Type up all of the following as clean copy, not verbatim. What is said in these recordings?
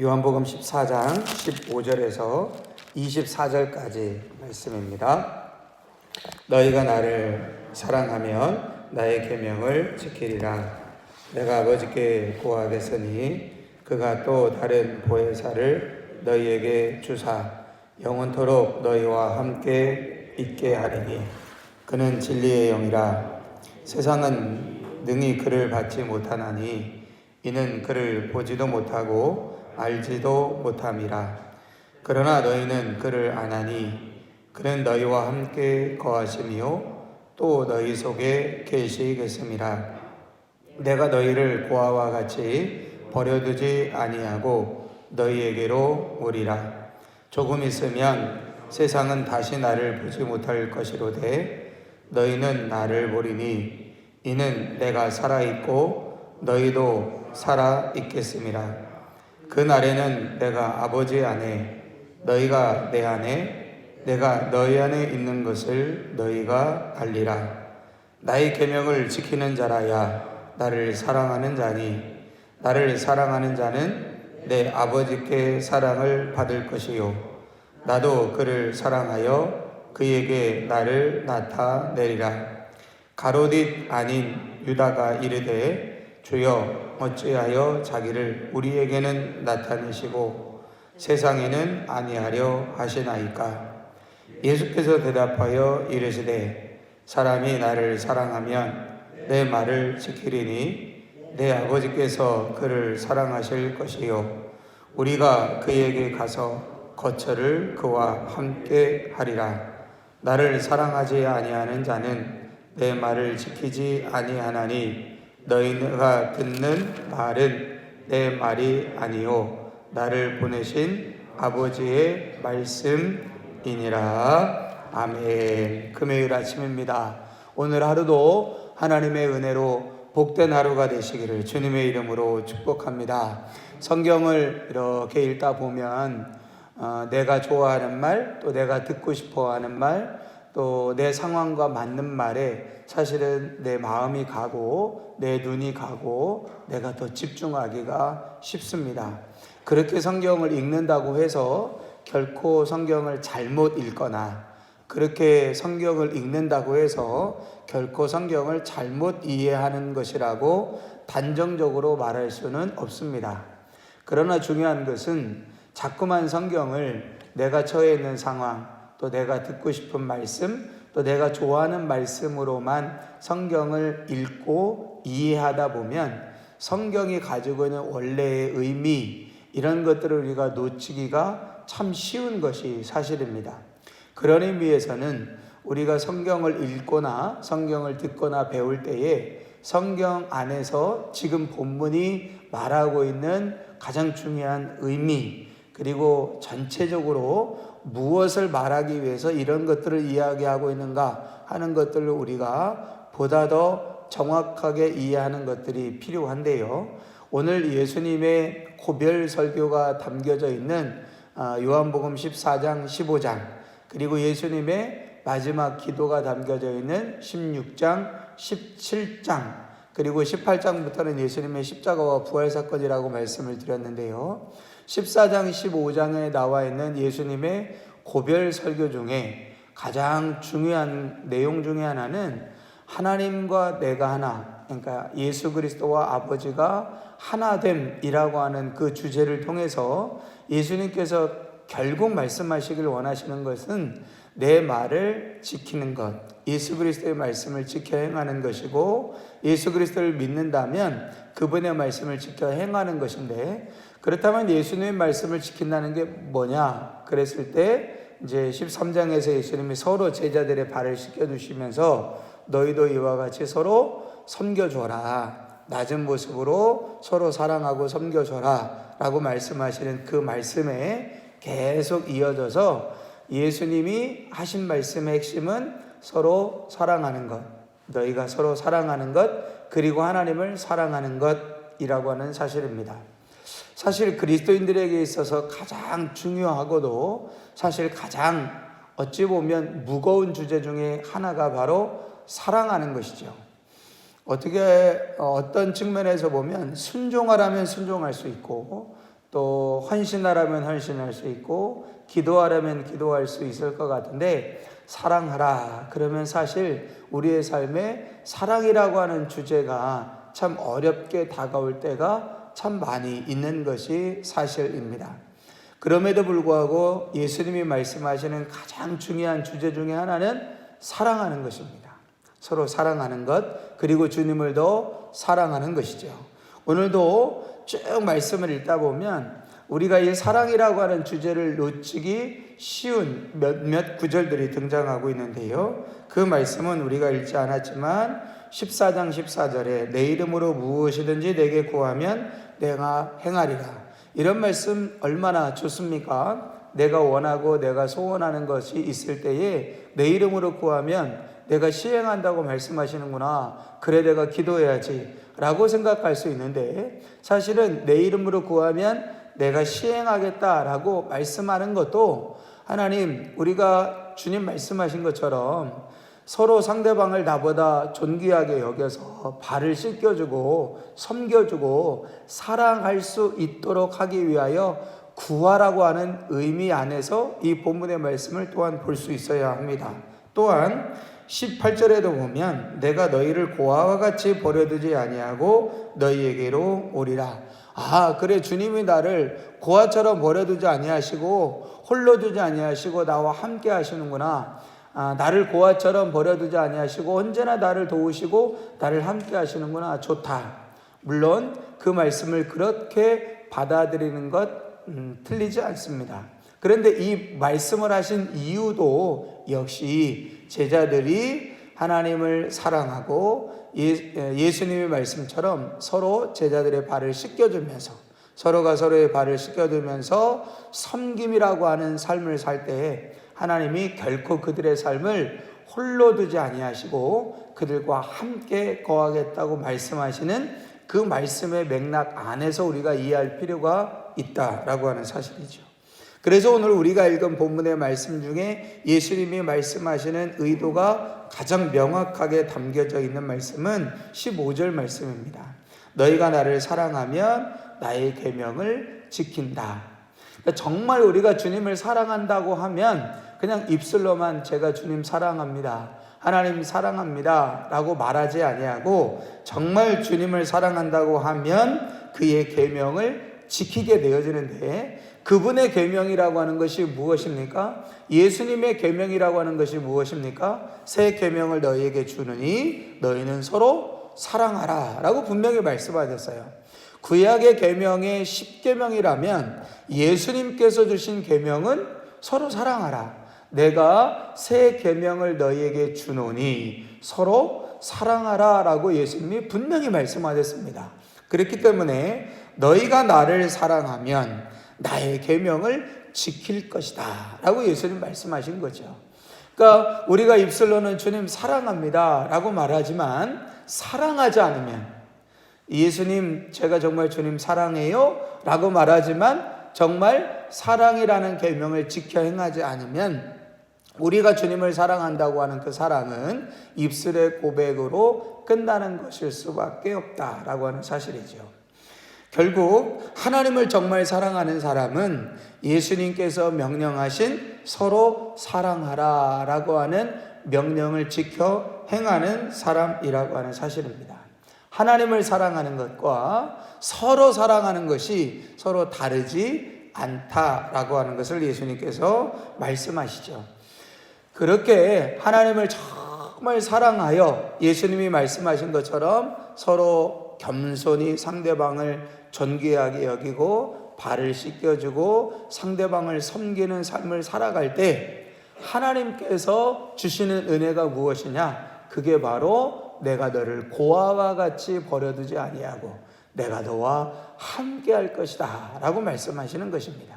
요한복음 14장 15절에서 24절까지 말씀입니다. 너희가 나를 사랑하면 나의 계명을 지키리라. 내가 아버지께 구하겠으니 그가 또 다른 보혜사를 너희에게 주사 영원토록 너희와 함께 있게 하리니 그는 진리의 영이라. 세상은 능히 그를 받지 못하나니 이는 그를 보지도 못하고 알지도 못함이라. 그러나 너희는 그를 아나니 그는 너희와 함께 거하시며 또 너희 속에 계시겠음이라. 내가 너희를 고아와 같이 버려두지 아니하고 너희에게로 오리라. 조금 있으면 세상은 다시 나를 보지 못할 것이로되 너희는 나를 보리니 이는 내가 살아있고 너희도 살아있겠음이라. 그 날에는 내가 아버지 안에 너희가 내 안에 내가 너희 안에 있는 것을 너희가 알리라. 나의 계명을 지키는 자라야 나를 사랑하는 자니 나를 사랑하는 자는 내 아버지께 사랑을 받을 것이요 나도 그를 사랑하여 그에게 나를 나타내리라. 가롯 아닌 유다가 이르되 주여 어찌하여 자기를 우리에게는 나타내시고 세상에는 아니하려 하시나이까. 예수께서 대답하여 이르시되 사람이 나를 사랑하면 내 말을 지키리니 내 아버지께서 그를 사랑하실 것이요 우리가 그에게 가서 거처를 그와 함께 하리라. 나를 사랑하지 아니하는 자는 내 말을 지키지 아니하나니 너희가 듣는 말은 내 말이 아니요 나를 보내신 아버지의 말씀이니라. 아멘. 금요일 아침입니다. 오늘 하루도 하나님의 은혜로 복된 하루가 되시기를 주님의 이름으로 축복합니다. 성경을 이렇게 읽다 보면 내가 좋아하는 말, 또 내가 듣고 싶어하는 말, 또 내 상황과 맞는 말에 사실은 내 마음이 가고 내 눈이 가고 내가 더 집중하기가 쉽습니다. 그렇게 성경을 읽는다고 해서 결코 성경을 잘못 읽거나 그렇게 성경을 읽는다고 해서 결코 성경을 잘못 이해하는 것이라고 단정적으로 말할 수는 없습니다. 그러나 중요한 것은 자꾸만 성경을 내가 처해 있는 상황, 또 내가 듣고 싶은 말씀, 또 내가 좋아하는 말씀으로만 성경을 읽고 이해하다 보면 성경이 가지고 있는 원래의 의미, 이런 것들을 우리가 놓치기가 참 쉬운 것이 사실입니다. 그런 의미에서는 우리가 성경을 읽거나 성경을 듣거나 배울 때에 성경 안에서 지금 본문이 말하고 있는 가장 중요한 의미, 그리고 전체적으로 무엇을 말하기 위해서 이런 것들을 이야기하고 있는가 하는 것들을 우리가 보다 더 정확하게 이해하는 것들이 필요한데요. 오늘 예수님의 고별 설교가 담겨져 있는 요한복음 14장, 15장, 그리고 예수님의 마지막 기도가 담겨져 있는 16장, 17장, 그리고 18장부터는 예수님의 십자가와 부활사건이라고 말씀을 드렸는데요. 14장, 15장에 나와 있는 예수님의 고별 설교 중에 가장 중요한 내용 중에 하나는 하나님과 내가 하나, 그러니까 예수 그리스도와 아버지가 하나됨이라고 하는 그 주제를 통해서 예수님께서 결국 말씀하시길 원하시는 것은 내 말을 지키는 것, 예수 그리스도의 말씀을 지켜 행하는 것이고 예수 그리스도를 믿는다면 그분의 말씀을 지켜 행하는 것인데, 그렇다면 예수님의 말씀을 지킨다는 게 뭐냐? 그랬을 때 이제 13장에서 예수님이 서로 제자들의 발을 씻겨주시면서 너희도 이와 같이 서로 섬겨줘라, 낮은 모습으로 서로 사랑하고 섬겨줘라 라고 말씀하시는 그 말씀에 계속 이어져서 예수님이 하신 말씀의 핵심은 서로 사랑하는 것, 너희가 서로 사랑하는 것, 그리고 하나님을 사랑하는 것이라고 하는 사실입니다. 사실 그리스도인들에게 있어서 가장 중요하고도 사실 가장 어찌 보면 무거운 주제 중에 하나가 바로 사랑하는 것이죠. 어떤 측면에서 보면 순종하라면 순종할 수 있고 또 헌신하라면 헌신할 수 있고 기도하라면 기도할 수 있을 것 같은데, 사랑하라 그러면 사실 우리의 삶에 사랑이라고 하는 주제가 참 어렵게 다가올 때가 참 많이 있는 것이 사실입니다. 그럼에도 불구하고 예수님이 말씀하시는 가장 중요한 주제 중에 하나는 사랑하는 것입니다. 서로 사랑하는 것, 그리고 주님을 더 사랑하는 것이죠. 오늘도 쭉 말씀을 읽다 보면 우리가 이 사랑이라고 하는 주제를 놓치기 쉬운 몇몇 구절들이 등장하고 있는데요. 그 말씀은 우리가 읽지 않았지만 14장 14절에 내 이름으로 무엇이든지 내게 구하면 내가 행하리라. 이런 말씀 얼마나 좋습니까? 내가 원하고 내가 소원하는 것이 있을 때에 내 이름으로 구하면 내가 시행한다고 말씀하시는구나. 그래 내가 기도해야지 라고 생각할 수 있는데, 사실은 내 이름으로 구하면 내가 시행하겠다라고 말씀하는 것도 하나님, 우리가 주님 말씀하신 것처럼 서로 상대방을 나보다 존귀하게 여겨서 발을 씻겨주고 섬겨주고 사랑할 수 있도록 하기 위하여 구하라고 하는 의미 안에서 이 본문의 말씀을 또한 볼 수 있어야 합니다. 또한 18절에도 보면 내가 너희를 고아와 같이 버려두지 아니하고 너희에게로 오리라. 그래, 주님이 나를 고아처럼 버려두지 아니하시고 홀로 두지 아니하시고 나와 함께 하시는구나. 나를 고아처럼 버려두지 아니하시고 언제나 나를 도우시고 나를 함께 하시는구나. 좋다. 물론 그 말씀을 그렇게 받아들이는 것 틀리지 않습니다. 그런데 이 말씀을 하신 이유도 역시 제자들이 하나님을 사랑하고 예수님의 말씀처럼 서로 제자들의 발을 씻겨주면서, 서로가 서로의 발을 씻겨주면서 섬김이라고 하는 삶을 살 때에 하나님이 결코 그들의 삶을 홀로 두지 아니하시고 그들과 함께 거하겠다고 말씀하시는 그 말씀의 맥락 안에서 우리가 이해할 필요가 있다라고 하는 사실이죠. 그래서 오늘 우리가 읽은 본문의 말씀 중에 예수님이 말씀하시는 의도가 가장 명확하게 담겨져 있는 말씀은 15절 말씀입니다. 너희가 나를 사랑하면 나의 계명을 지킨다. 그러니까 정말 우리가 주님을 사랑한다고 하면 그냥 입술로만 제가 주님 사랑합니다, 하나님 사랑합니다 라고 말하지 아니하고, 정말 주님을 사랑한다고 하면 그의 계명을 지키게 되어지는데, 그분의 계명이라고 하는 것이 무엇입니까? 예수님의 계명이라고 하는 것이 무엇입니까? 새 계명을 너희에게 주느니 너희는 서로 사랑하라 라고 분명히 말씀하셨어요. 구약의 계명의 10계명이라면 예수님께서 주신 계명은 서로 사랑하라. 내가 새 계명을 너희에게 주노니 서로 사랑하라 라고 예수님이 분명히 말씀하셨습니다. 그렇기 때문에 너희가 나를 사랑하면 나의 계명을 지킬 것이다 라고 예수님 말씀하신 거죠. 그러니까 우리가 입술로는 주님 사랑합니다 라고 말하지만 사랑하지 않으면, 예수님 제가 정말 주님 사랑해요 라고 말하지만 정말 사랑이라는 계명을 지켜 행하지 않으면 우리가 주님을 사랑한다고 하는 그 사랑은 입술의 고백으로 끝나는 것일 수밖에 없다라고 하는 사실이죠. 결국 하나님을 정말 사랑하는 사람은 예수님께서 명령하신 서로 사랑하라 라고 하는 명령을 지켜 행하는 사람이라고 하는 사실입니다. 하나님을 사랑하는 것과 서로 사랑하는 것이 서로 다르지 않다라고 하는 것을 예수님께서 말씀하시죠. 그렇게 하나님을 정말 사랑하여 예수님이 말씀하신 것처럼 서로 겸손히 상대방을 존귀하게 여기고 발을 씻겨주고 상대방을 섬기는 삶을 살아갈 때 하나님께서 주시는 은혜가 무엇이냐? 그게 바로 내가 너를 고아와 같이 버려두지 아니하고 내가 너와 함께 할 것이다 라고 말씀하시는 것입니다.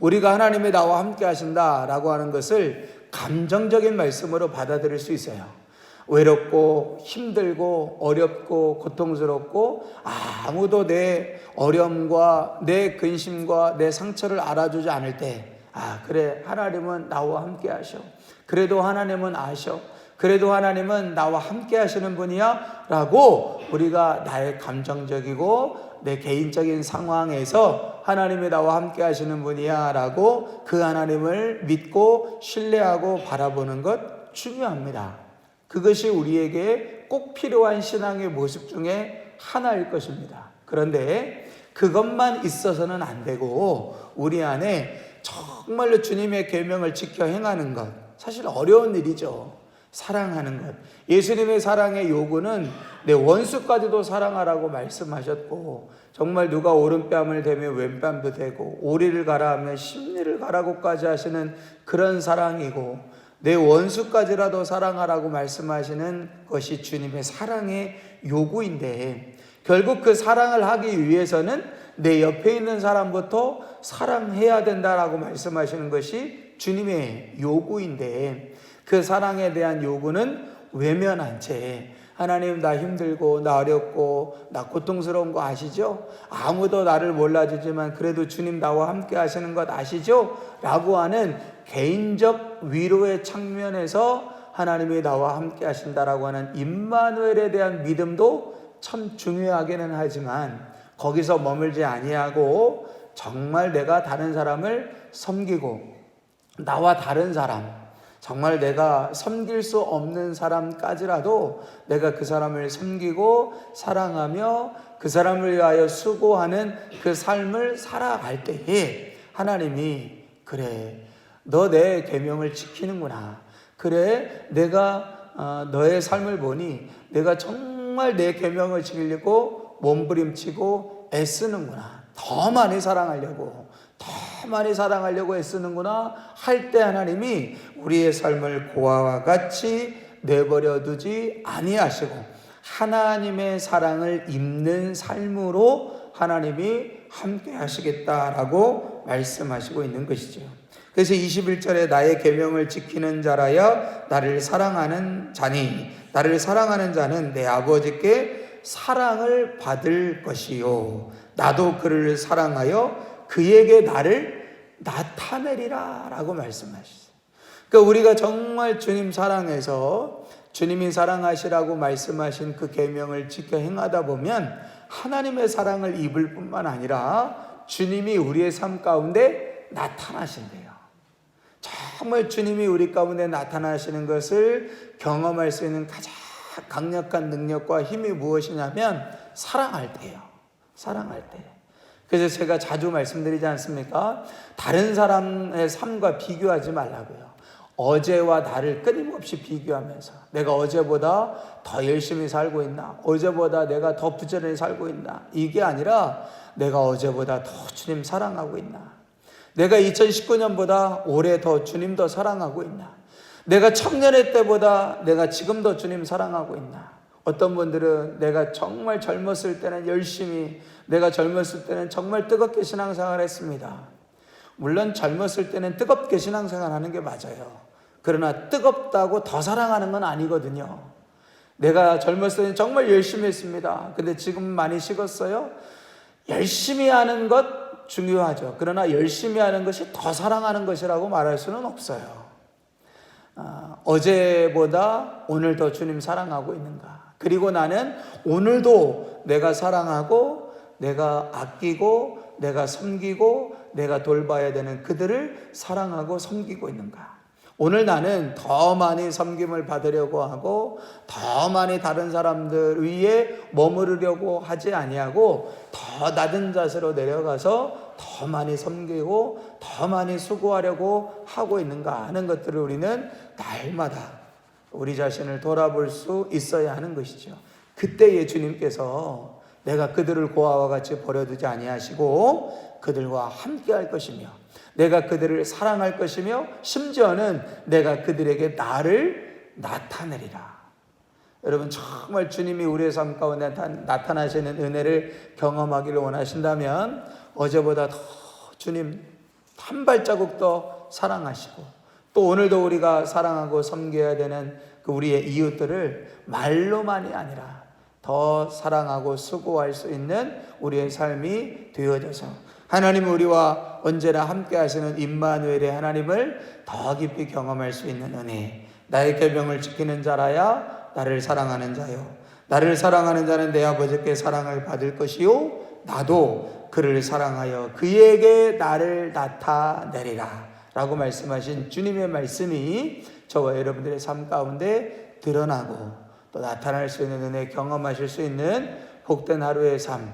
우리가 하나님이 나와 함께 하신다 라고 하는 것을 감정적인 말씀으로 받아들일 수 있어요. 외롭고 힘들고 어렵고 고통스럽고 아무도 내 어려움과 내 근심과 내 상처를 알아주지 않을 때, 그래 하나님은 나와 함께 하셔, 그래도 하나님은 아셔, 그래도 하나님은 나와 함께 하시는 분이야 라고 우리가 나의 감정적이고 내 개인적인 상황에서 하나님이 나와 함께 하시는 분이야 라고 그 하나님을 믿고 신뢰하고 바라보는 것 중요합니다. 그것이 우리에게 꼭 필요한 신앙의 모습 중에 하나일 것입니다. 그런데 그것만 있어서는 안 되고 우리 안에 정말로 주님의 계명을 지켜 행하는 것, 사실 어려운 일이죠. 사랑하는 것. 예수님의 사랑의 요구는 내 원수까지도 사랑하라고 말씀하셨고, 정말 누가 오른뺨을 대면 왼뺨도 대고 오리를 가라 하면 십리를 가라고까지 하시는 그런 사랑이고, 내 원수까지라도 사랑하라고 말씀하시는 것이 주님의 사랑의 요구인데, 결국 그 사랑을 하기 위해서는 내 옆에 있는 사람부터 사랑해야 된다라고 말씀하시는 것이 주님의 요구인데, 그 사랑에 대한 요구는 외면한 채 하나님 나 힘들고 나 어렵고 나 고통스러운 거 아시죠? 아무도 나를 몰라주지만 그래도 주님 나와 함께 하시는 것 아시죠? 라고 하는 개인적 위로의 측면에서 하나님이 나와 함께 하신다라고 하는 임마누엘에 대한 믿음도 참 중요하기는 하지만, 거기서 머물지 아니하고 정말 내가 다른 사람을 섬기고, 나와 다른 사람, 정말 내가 섬길 수 없는 사람까지라도 내가 그 사람을 섬기고 사랑하며 그 사람을 위하여 수고하는 그 삶을 살아갈 때에 하나님이, 그래 너 내 계명을 지키는구나, 그래 내가 너의 삶을 보니 내가 정말 내 계명을 지키려고 몸부림치고 애쓰는구나, 더 많이 사랑하려고 애쓰는구나 할 때 하나님이 우리의 삶을 고아와 같이 내버려 두지 아니하시고 하나님의 사랑을 입는 삶으로 하나님이 함께 하시겠다라고 말씀하시고 있는 것이죠. 그래서 21절에 나의 계명을 지키는 자라야 나를 사랑하는 자니, 나를 사랑하는 자는 내 아버지께 사랑을 받을 것이요 나도 그를 사랑하여 그에게 나를 나타내리라 라고 말씀하셨어요. 그러니까 우리가 정말 주님 사랑해서 주님이 사랑하시라고 말씀하신 그 계명을 지켜 행하다 보면 하나님의 사랑을 입을 뿐만 아니라 주님이 우리의 삶 가운데 나타나신대요. 정말 주님이 우리 가운데 나타나시는 것을 경험할 수 있는 가장 강력한 능력과 힘이 무엇이냐면 사랑할 때예요. 사랑할 때. 그래서 제가 자주 말씀드리지 않습니까? 다른 사람의 삶과 비교하지 말라고요. 어제와 나를 끊임없이 비교하면서 내가 어제보다 더 열심히 살고 있나? 어제보다 내가 더 부지런히 살고 있나? 이게 아니라 내가 어제보다 더 주님 사랑하고 있나? 내가 2019년보다 올해 더 주님 더 사랑하고 있나? 내가 청년의 때보다 내가 지금 더 주님 사랑하고 있나? 어떤 분들은 내가 정말 젊었을 때는 열심히, 내가 젊었을 때는 정말 뜨겁게 신앙생활을 했습니다. 물론 젊었을 때는 뜨겁게 신앙생활 하는 게 맞아요. 그러나 뜨겁다고 더 사랑하는 건 아니거든요. 내가 젊었을 때는 정말 열심히 했습니다. 근데 지금 많이 식었어요? 열심히 하는 것 중요하죠. 그러나 열심히 하는 것이 더 사랑하는 것이라고 말할 수는 없어요. 어제보다 오늘 더 주님 사랑하고 있는가? 그리고 나는 오늘도 내가 사랑하고 내가 아끼고 내가 섬기고 내가 돌봐야 되는 그들을 사랑하고 섬기고 있는가? 오늘 나는 더 많이 섬김을 받으려고 하고 더 많이 다른 사람들 위에 머무르려고 하지 아니하고 더 낮은 자세로 내려가서 더 많이 섬기고 더 많이 수고하려고 하고 있는가 하는 것들을 우리는 날마다 우리 자신을 돌아볼 수 있어야 하는 것이죠. 그때에 주님께서 내가 그들을 고아와 같이 버려두지 아니하시고 그들과 함께 할 것이며 내가 그들을 사랑할 것이며 심지어는 내가 그들에게 나를 나타내리라. 여러분 정말 주님이 우리의 삶 가운데 나타나시는 은혜를 경험하기를 원하신다면 어제보다 더 주님 한 발자국 더 사랑하시고 또 오늘도 우리가 사랑하고 섬겨야 되는 그 우리의 이웃들을 말로만이 아니라 더 사랑하고 수고할 수 있는 우리의 삶이 되어져서 하나님 우리와 언제나 함께 하시는 임마누엘의 하나님을 더 깊이 경험할 수 있는 은혜, 나의 계명을 지키는 자라야 나를 사랑하는 자요 나를 사랑하는 자는 내 아버지께 사랑을 받을 것이요 나도 그를 사랑하여 그에게 나를 나타내리라 라고 말씀하신 주님의 말씀이 저와 여러분들의 삶 가운데 드러나고 또 나타날 수 있는 은혜, 경험하실 수 있는 복된 하루의 삶,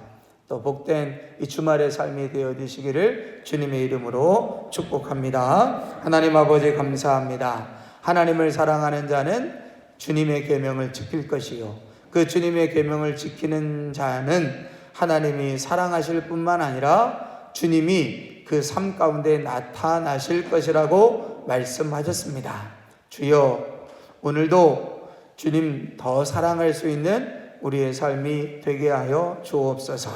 또 복된 이 주말의 삶이 되어 주시기를 주님의 이름으로 축복합니다. 하나님 아버지 감사합니다. 하나님을 사랑하는 자는 주님의 계명을 지킬 것이요, 그 주님의 계명을 지키는 자는 하나님이 사랑하실 뿐만 아니라 주님이 그 삶 가운데 나타나실 것이라고 말씀하셨습니다. 주여, 오늘도 주님 더 사랑할 수 있는 우리의 삶이 되게 하여 주옵소서.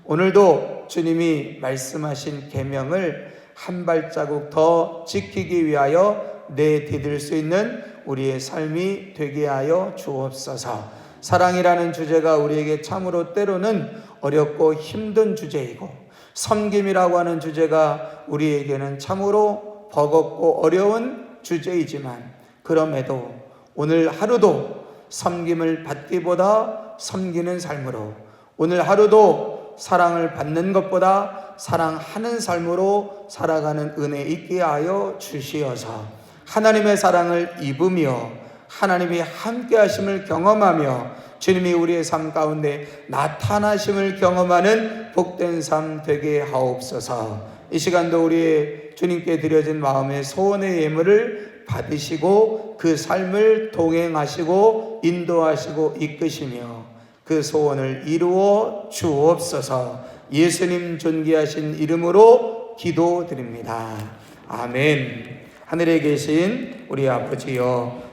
오늘도 주님이 말씀하신 계명을 한 발자국 더 지키기 위하여 내디딜 수 있는 우리의 삶이 되게 하여 주옵소서. 사랑이라는 주제가 우리에게 참으로 때로는 어렵고 힘든 주제이고, 섬김이라고 하는 주제가 우리에게는 참으로 버겁고 어려운 주제이지만, 그럼에도 오늘 하루도 섬김을 받기보다 섬기는 삶으로, 오늘 하루도 사랑을 받는 것보다 사랑하는 삶으로 살아가는 은혜 있게 하여 주시어서 하나님의 사랑을 입으며 하나님이 함께 하심을 경험하며 주님이 우리의 삶 가운데 나타나심을 경험하는 복된 삶 되게 하옵소서. 이 시간도 우리의 주님께 드려진 마음의 소원의 예물을 받으시고 그 삶을 동행하시고 인도하시고 이끄시며 그 소원을 이루어 주옵소서. 예수님 존귀하신 이름으로 기도드립니다. 아멘. 하늘에 계신 우리 아버지여,